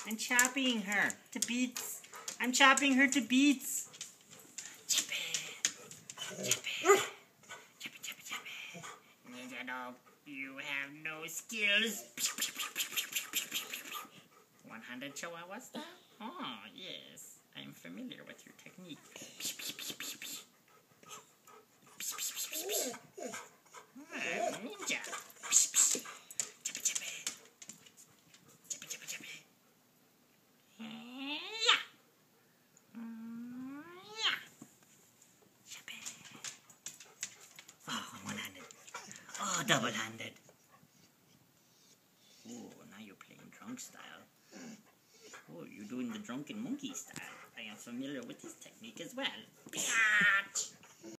I'm chopping her to bits. I'm chopping her to bits. Chop it. Chop it. Chop it, chop it, chop it. Ninja dog, you have no skills. 100 Chihuahua style? Oh, yes. I'm familiar with your technique. Ninja. Chop it, chop it. Chop it, chop it, chop it. Yeah. Yeah. Chop it. Oh, one-handed. Oh, double-handed. Oh, now you're playing drunk style. Oh, you're doing the drunken monkey style. I am familiar with this technique as well.